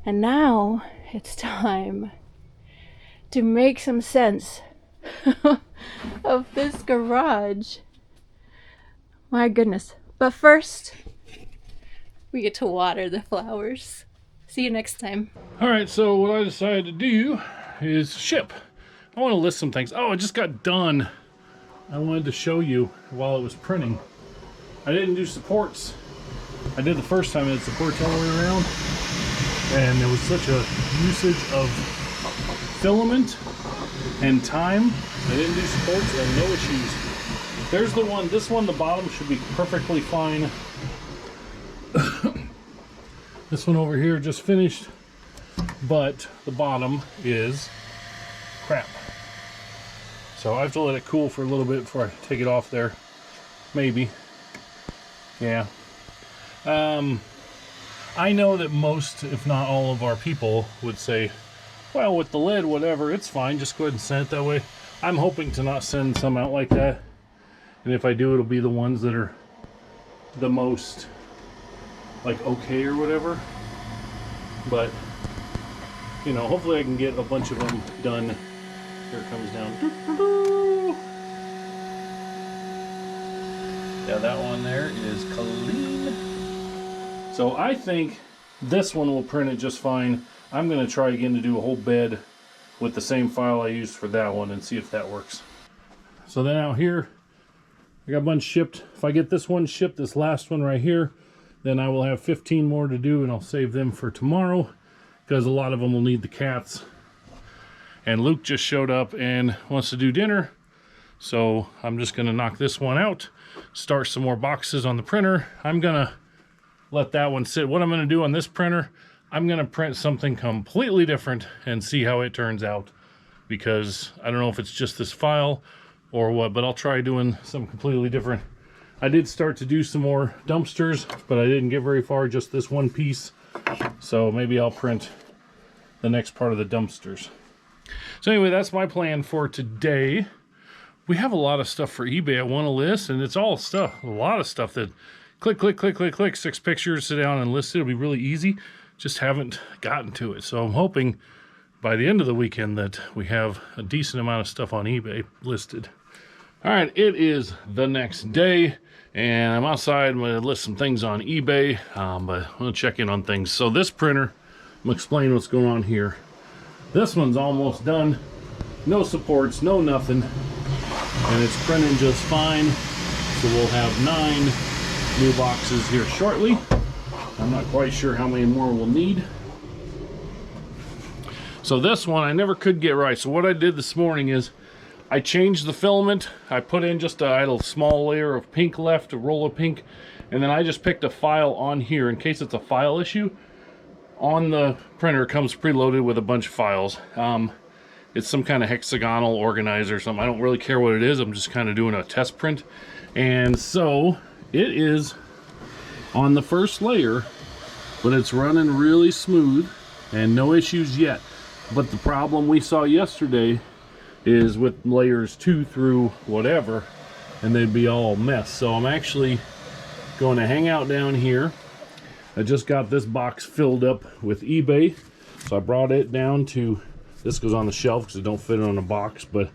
And now it's time to make some sense of this garage. My goodness. But first, we get to water the flowers. See you next time. Alright, so what I decided to do is ship. I want to list some things. Oh, it just got done. I wanted to show you while it was printing. I didn't do supports. I did the first time I did supports all the way around. And there was such a usage of filament and time. I didn't do supports and no issues. There's the one, this one, the bottom should be perfectly fine. This one over here just finished, but the bottom is crap. So I have to let it cool for a little bit before I take it off there. Maybe. Yeah. I know that most, if not all of our people would say, well, with the lid, whatever, it's fine. Just go ahead and send it that way. I'm hoping to not send some out like that. And if I do, it'll be the ones that are the most, like, okay or whatever. But, you know, hopefully I can get a bunch of them done. Here it comes down. Yeah, that one there is clean. So I think this one will print it just fine. I'm going to try again to do a whole bed with the same file I used for that one and see if that works. So then out here, I got a bunch shipped. If I get this one shipped, this last one right here, then I will have 15 more to do, and I'll save them for tomorrow because a lot of them will need the cats. And Luke just showed up and wants to do dinner. So I'm just going to knock this one out, start some more boxes on the printer. I'm going to let that one sit. What I'm going to do on this printer, I'm going to print something completely different and see how it turns out, because I don't know if it's just this file or what, but I'll try doing something completely different. I did start to do some more dumpsters, but I didn't get very far, just this one piece. So maybe I'll print the next part of the dumpsters. So anyway, that's my plan for today. We have a lot of stuff for eBay I want to list, and it's all stuff, a lot of stuff that click, click, click, click, click, 6 pictures, sit down and list it. It'll be really easy. Just haven't gotten to it. So I'm hoping by the end of the weekend that we have a decent amount of stuff on eBay listed. All right, it is the next day, and I'm outside. I'm going to list some things on eBay, but I'm going to check in on things. So this printer, I'm going to explain what's going on here. This one's almost done. No supports, no nothing. And it's printing just fine. So we'll have 9 new boxes here shortly. I'm not quite sure how many more we'll need. So this one I never could get right. So what I did this morning is I changed the filament. I put in just a small layer of pink left, a roll of pink, and then I just picked a file on here in case it's a file issue. On the printer, it comes preloaded with a bunch of files. It's some kind of hexagonal organizer or something. I don't really care what it is. I'm just kind of doing a test print. And so it is on the first layer, but it's running really smooth and no issues yet. But the problem we saw yesterday is with layers 2 through whatever, and they'd be all a mess. So I'm actually going to hang out down here. I just got this box filled up with eBay, so I brought it down to, this goes on the shelf because it don't fit on a box, but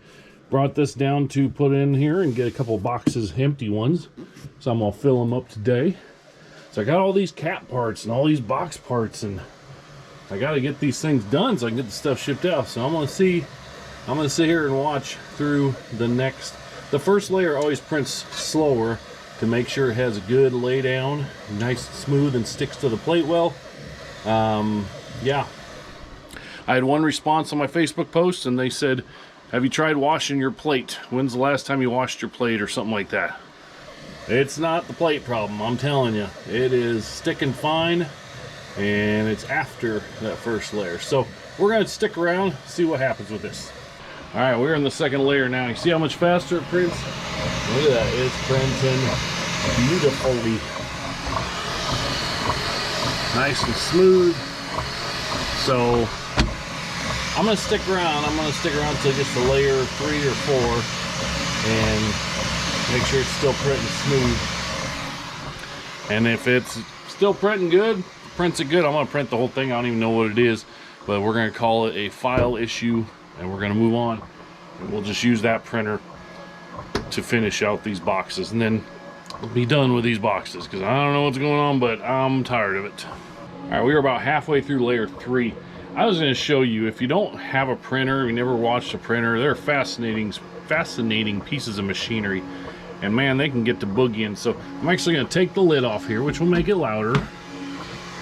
brought this down to put in here and get a couple boxes, empty ones. So I'm gonna fill them up today. So I got all these cap parts and all these box parts, and I gotta get these things done so I can get the stuff shipped out. So I'm gonna sit here and watch through the first layer always prints slower to make sure it has a good lay down, nice and smooth, and sticks to the plate well. Yeah. I had one response on my Facebook post, and they said, have you tried washing your plate? When's the last time you washed your plate, or something like that? It's not the plate problem, I'm telling you. It is sticking fine, and it's after that first layer. So we're gonna stick around, see what happens with this. All right, we're in the second layer now. You see how much faster it prints? Look at that, it's printing beautifully. Nice and smooth. So I'm gonna stick around. I'm gonna stick around until it gets to layer 3 or 4 and make sure it's still printing smooth. And if it's still printing good, prints it good, I'm gonna print the whole thing. I don't even know what it is, but we're gonna call it a file issue, and we're gonna move on. And we'll just use that printer to finish out these boxes, and then we'll be done with these boxes, because I don't know what's going on, but I'm tired of it. All right, we are about halfway through layer 3. I was going to show you, if you don't have a printer, you never watched a printer, they're fascinating pieces of machinery, and man, they can get to boogieing. So I'm actually going to take the lid off here, which will make it louder,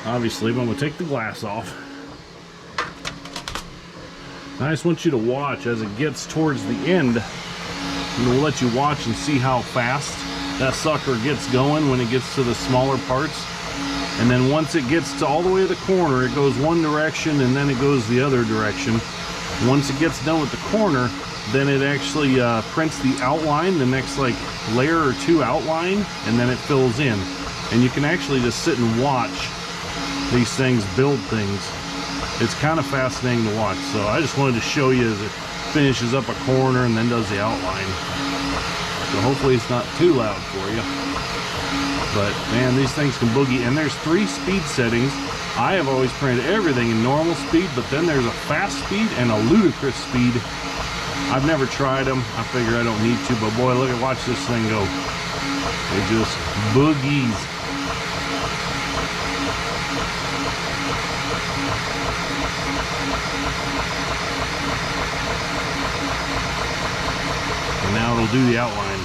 obviously, but I'm going to take the glass off. I just want you to watch as it gets towards the end, and we'll let you watch and see how fast that sucker gets going when it gets to the smaller parts. And then once it gets to all the way to the corner, it goes one direction and then it goes the other direction. Once it gets done with the corner, then it actually prints the outline, the next like layer or 2 outline, and then it fills in. And you can actually just sit and watch these things build things. It's kind of fascinating to watch. So I just wanted to show you as it finishes up a corner and then does the outline. So hopefully it's not too loud for you. But man, these things can boogie, and there's 3 speed settings. I have always printed everything in normal speed, but then there's a fast speed and a ludicrous speed. I've never tried them. I figure I don't need to, but boy, watch this thing go. It just boogies. And now it'll do the outline.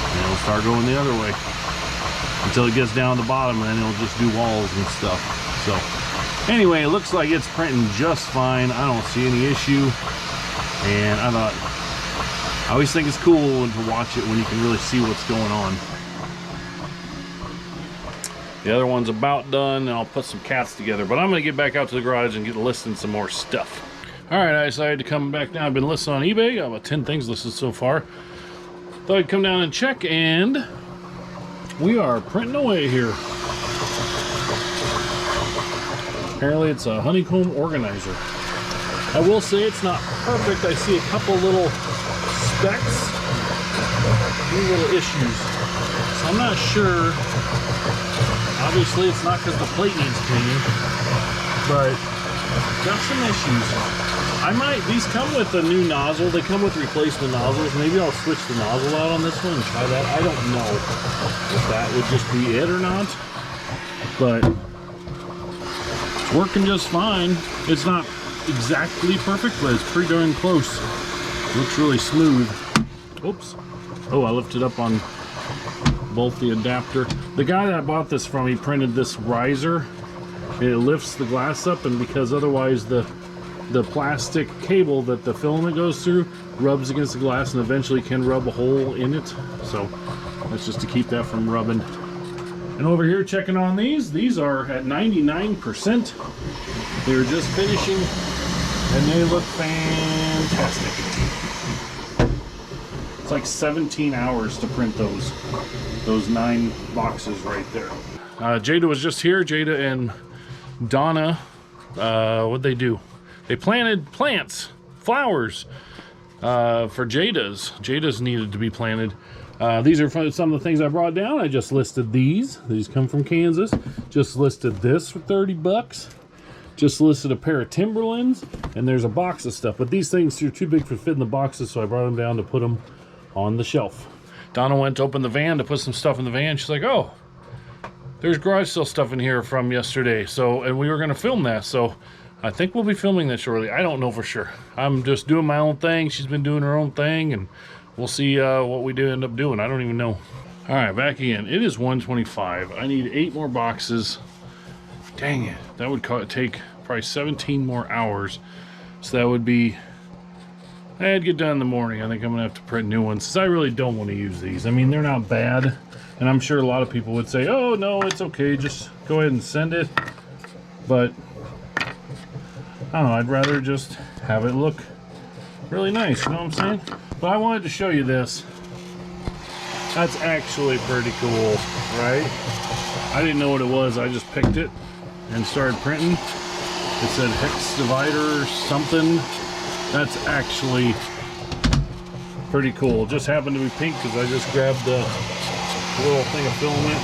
And it'll start going the other way until it gets down to the bottom, and then it'll just do walls and stuff. So anyway, it looks like it's printing just fine. I don't see any issue. And I thought, I always think it's cool to watch it when you can really see what's going on. The other one's about done, and I'll put some cats together. But I'm going to get back out to the garage and get listing some more stuff. Alright, I decided to come back down. I've been listed on eBay. I have about 10 things listed so far. Thought I'd come down and check, and we are printing away here. Apparently it's a honeycomb organizer. I will say it's not perfect. I see a couple little specks, few little issues. So I'm not sure. Obviously it's not because the plate needs cleaning, but got some issues. These come with a new nozzle. They come with replacement nozzles. Maybe I'll switch the nozzle out on this one and try that. I don't know if that would just be it or not, but it's working just fine. It's not exactly perfect, but it's pretty darn close. It looks really smooth. Oops. Oh, I lifted up on both the adapter. The guy that I bought this from, he printed this riser. It lifts the glass up, and because otherwise the plastic cable that the filament goes through rubs against the glass and eventually can rub a hole in it. So that's just to keep that from rubbing. And over here checking on these are at 99%. They were just finishing and they look fantastic. It's like 17 hours to print those 9 boxes right there. Jada was just here. Jada and Donna What'd they do? They planted plants, flowers, for Jada's. Jada's needed to be planted. These are some of the things I brought down. I just listed these. These come from Kansas. Just listed this for 30 bucks. Just listed a pair of Timberlands, and there's a box of stuff. But these things are too big for fitting the boxes, so I brought them down to put them on the shelf. Donna went to open the van to put some stuff in the van. She's like, oh, there's garage sale stuff in here from yesterday. So, and we were going to film that. So I think we'll be filming that shortly. I don't know for sure. I'm just doing my own thing. She's been doing her own thing, and we'll see what we do end up doing. I don't even know. All right, back again. It is 1:25. I need 8 more boxes. Dang it. That would take probably 17 more hours. So that would be... I'd get done in the morning. I think I'm going to have to print new ones, because I really don't want to use these. I mean, they're not bad. And I'm sure a lot of people would say, oh, no, it's okay. Just go ahead and send it. But, I don't know. I'd rather just have it look really nice. You know what I'm saying? But I wanted to show you this. That's actually pretty cool, right? I didn't know what it was. I just picked it and started printing. It said hex divider or something. That's actually pretty cool. It just happened to be pink because I just grabbed the little thing of filament.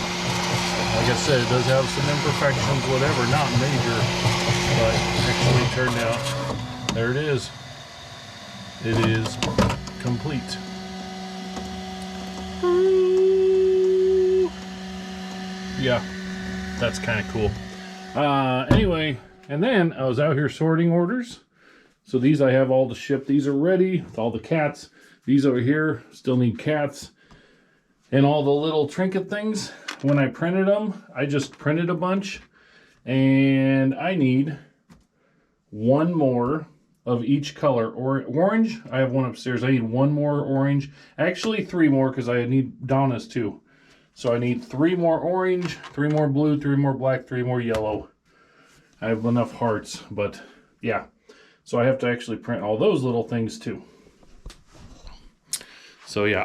Like I said, it does have some imperfections, whatever, not major, but actually turned out, there it is. It is complete. Yeah, that's kind of cool. Anyway, and then I was out here sorting orders. So these I have all to ship. These are ready with all the cats. These over here still need cats. And all the little trinket things. When I printed them, I just printed a bunch. And I need 1 more of each color. Or orange, I have one upstairs. I need 1 more orange. Actually 3 more, because I need Donna's too. So I need 3 more orange, 3 more blue, 3 more black, 3 more yellow. I have enough hearts, but yeah. So I have to actually print all those little things too. So yeah,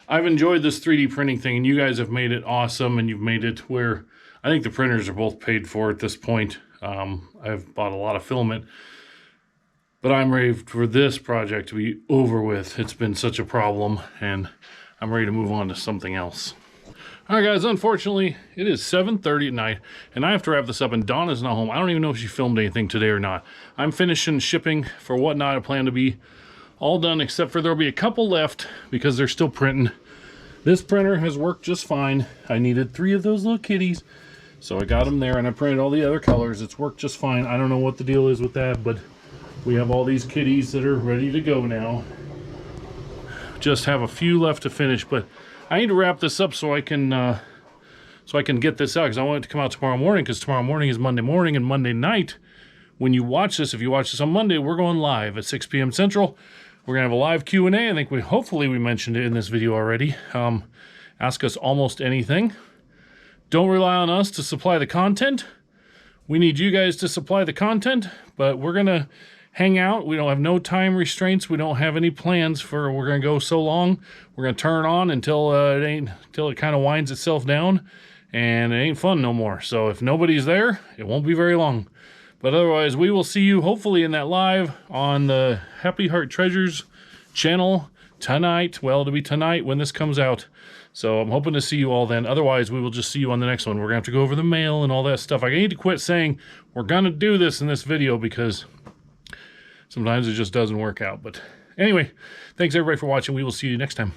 I've enjoyed this 3D printing thing, and you guys have made it awesome, and you've made it where I think the printers are both paid for at this point. I've bought a lot of filament, but I'm ready for this project to be over with. It's been such a problem, and I'm ready to move on to something else. All right, guys, unfortunately, it is 7:30 at night, and I have to wrap this up, and Donna's not home. I don't even know if she filmed anything today or not. I'm finishing shipping for Whatnot. I plan to be all done, except for there'll be a couple left because they're still printing. This printer has worked just fine. I needed 3 of those little kitties, so I got them there, and I printed all the other colors. It's worked just fine. I don't know what the deal is with that, but we have all these kitties that are ready to go now. Just have a few left to finish, but I need to wrap this up so I can get this out, because I want it to come out tomorrow morning, because tomorrow morning is Monday morning, and Monday night, when you watch this, if you watch this on Monday, we're going live at 6 p.m. Central. We're going to have a live Q&A. I think hopefully we mentioned it in this video already. Ask us almost anything. Don't rely on us to supply the content. We need you guys to supply the content, but we're going to hang out. We don't have no time restraints. We don't have any plans for we're going to go so long. We're going to turn it on until it kind of winds itself down, and it ain't fun no more. So if nobody's there, it won't be very long. But otherwise, we will see you hopefully in that live on the Happy Heart Treasures channel tonight. Well, it'll be tonight when this comes out. So I'm hoping to see you all then. Otherwise, we will just see you on the next one. We're going to have to go over the mail and all that stuff. I need to quit saying we're going to do this in this video, because sometimes it just doesn't work out. But anyway, thanks everybody for watching. We will see you next time.